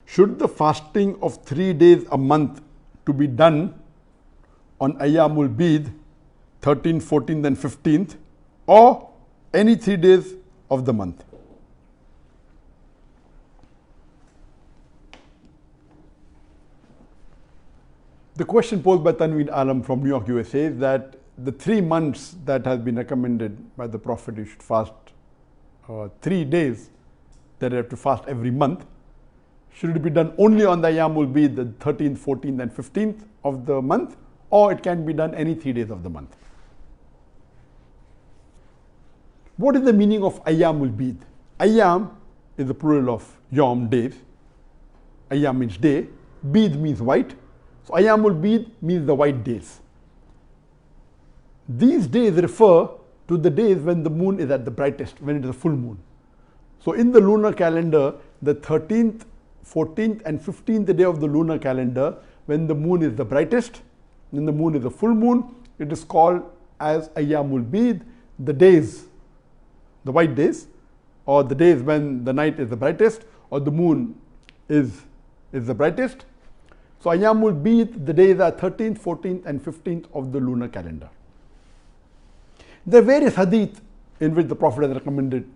should the fasting of 3 days a month to be done on Ayyamul Bid, 13th, 14th and 15th, or any 3 days of the month? The question posed by Tanveen Alam from New York, USA is that the 3 months that has been recommended by the Prophet, you should fast 3 days, that you have to fast every month. Should it be done only on the Ayyamul Bid, the 13th, 14th and 15th of the month, or it can be done any 3 days of the month? What is the meaning of Ayyamul Bid? Ayyam is the plural of Yom, days. Ayyam means day. Bid means white. So Ayyamul Bid means the white days. These days refer to the days when the moon is at the brightest, when it is a full moon. So in the lunar calendar, the 13th, 14th and 15th day of the lunar calendar, when the moon is the brightest, when the moon is a full moon, it is called as Ayyamul Bid, the days, the white days, or the days when the night is the brightest or the moon is the brightest. So Ayyamul Bid, the days are 13th, 14th and 15th of the lunar calendar. There are various hadith in which the Prophet has recommended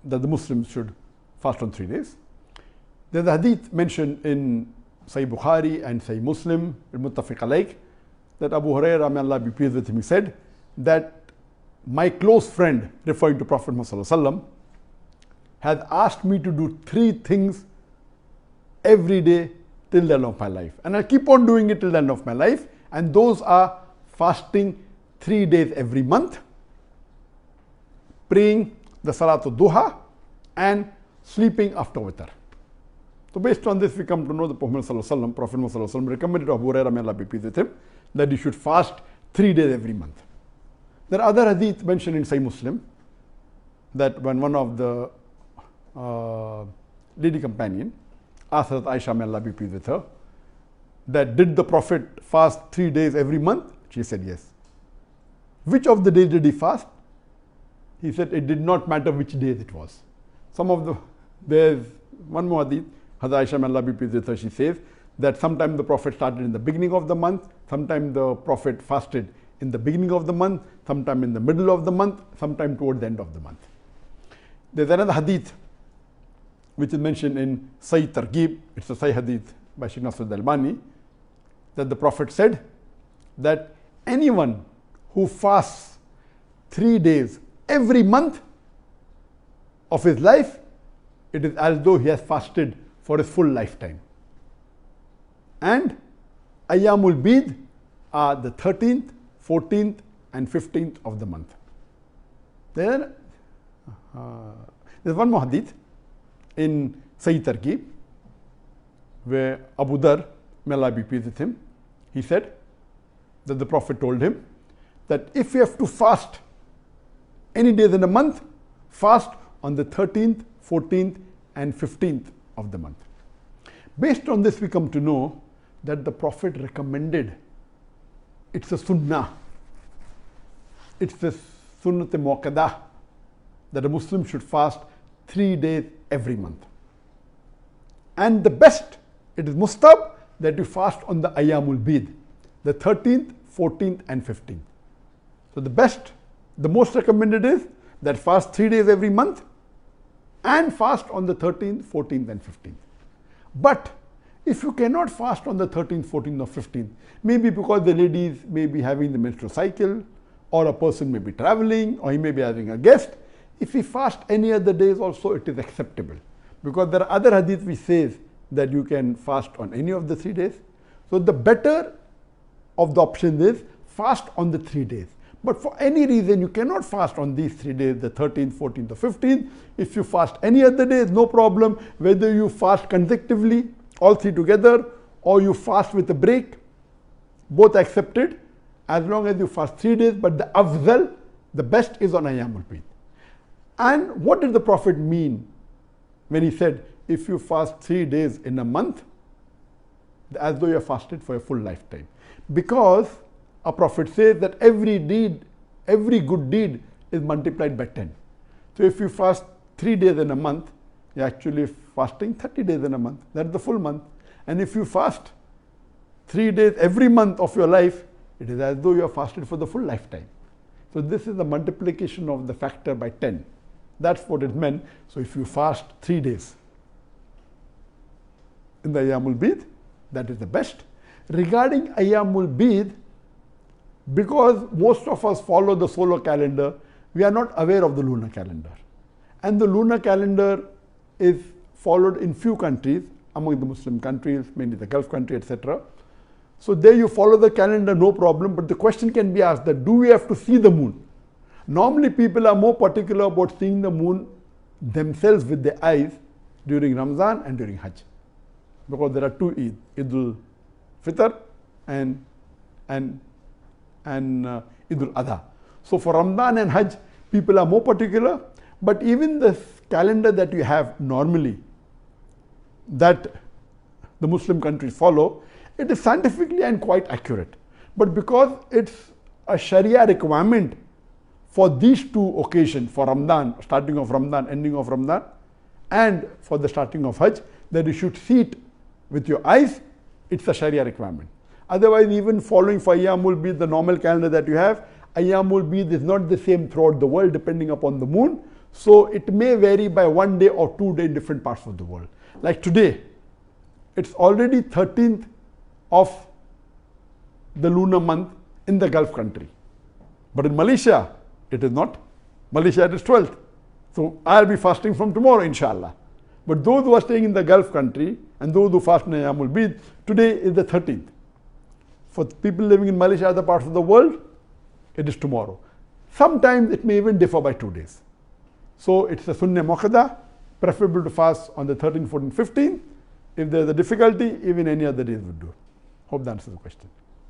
that the Muslims should fast on 3 days. There is a hadith mentioned in Sahih Bukhari and Sahih Muslim, Muttafiq alayh, that Abu Hurairah, may Allah be pleased with him, he said that my close friend, referring to Prophet Muhammad, has asked me to do 3 things every day till the end of my life. And I'll keep on doing it till the end of my life. And those are fasting 3 days every month, praying the Salatul Duha, and sleeping after witr. So based on this, we come to know the Prophet Muhammad recommended to Abu Hurairah, may Allah be pleased with him, that he should fast 3 days every month. There are other hadith mentioned in Sahih Muslim, that when one of the lady companion asked Hazrat Aisha, may Allah be pleased with her, that did the Prophet fast 3 days every month? She said yes. Which of the days did he fast? He said it did not matter which days it was. There's one more hadith, Hazrat Aisha, may Allah be pleased with her, she says that sometimes the Prophet started in the beginning of the month, sometimes the Prophet fasted in the beginning of the month, sometime in the middle of the month, sometime toward the end of the month. There's another hadith which is mentioned in Sahih Targhib, it's a Sahih hadith by Shaykh Nasr al-Albani, that the Prophet said that anyone who fasts 3 days every month of his life, it is as though he has fasted for his full lifetime. And Ayyamul Bid are the 13th, 14th and 15th of the month. There's one more hadith in Sahih Targhib where Abu Dhar, may Allah be pleased with him, he said that the Prophet told him that if you have to fast any days in a month, fast on the 13th, 14th and 15th of the month. Based on this, we come to know that the Prophet recommended, it's a sunnah, it's the sunnat muakkadah, that a Muslim should fast 3 days every month. And the best, it is mustab, that you fast on the Ayyamul Bid, the 13th, 14th and 15th. So the best, the most recommended is that fast 3 days every month and fast on the 13th, 14th and 15th. But if you cannot fast on the 13th, 14th or 15th, maybe because the ladies may be having the menstrual cycle, or a person may be traveling, or he may be having a guest, if he fast any other days also, it is acceptable. Because there are other hadith which says that you can fast on any of the 3 days. So the better of the options is fast on the 3 days. But for any reason you cannot fast on these 3 days, the 13th, 14th or 15th. If you fast any other days, no problem. Whether you fast consecutively, all 3 together, or you fast with a break, both accepted, as long as you fast 3 days. But the afzal, the best is on Ayyamul Bid. And what did the Prophet mean when he said, if you fast 3 days in a month, as though you have fasted for a full lifetime? Because a Prophet says that every good deed is multiplied by 10. So if you fast 3 days in a month, you're actually fasting 30 days in a month. That's the full month. And if you fast 3 days every month of your life, it is as though you have fasted for the full lifetime. So this is the multiplication of the factor by 10. That's what it meant. So if you fast 3 days in the Ayyamul Bid, that is the best. Regarding Ayyamul Bid, because most of us follow the solar calendar, we are not aware of the lunar calendar. And the lunar calendar is followed in few countries, among the Muslim countries, mainly the Gulf country, etc. So there you follow the calendar, no problem, but the question can be asked that do we have to see the moon? Normally people are more particular about seeing the moon themselves with their eyes during Ramzan and during Hajj. Because there are two Eid, Eidul Fitr and Eidul Adha. So for Ramadan and Hajj, people are more particular, but even the calendar that you have normally, that the Muslim countries follow, it is scientifically and quite accurate. But because it's a Sharia requirement for these two occasions, for Ramadan, starting of Ramadan, ending of Ramadan, and for the starting of Hajj, that you should see it with your eyes, it's a Sharia requirement. Otherwise, even following for Ayyamul Bid, the normal calendar that you have, Ayyamul Bid is not the same throughout the world depending upon the moon. So it may vary by 1 day or 2 days in different parts of the world. Like today, it's already 13th of the lunar month in the Gulf country. But in Malaysia, it is not. Malaysia, it is 12th. So I'll be fasting from tomorrow, inshallah. But those who are staying in the Gulf country and those who fast in Ayyamul Bid, today is the 13th. For people living in Malaysia, other parts of the world, it is tomorrow. Sometimes it may even differ by 2 days. So it's a Sunnah Muakkada, preferable to fast on the 13th, 14th, 15th. If there's a difficulty, even any other days would do. Hope that answers the question.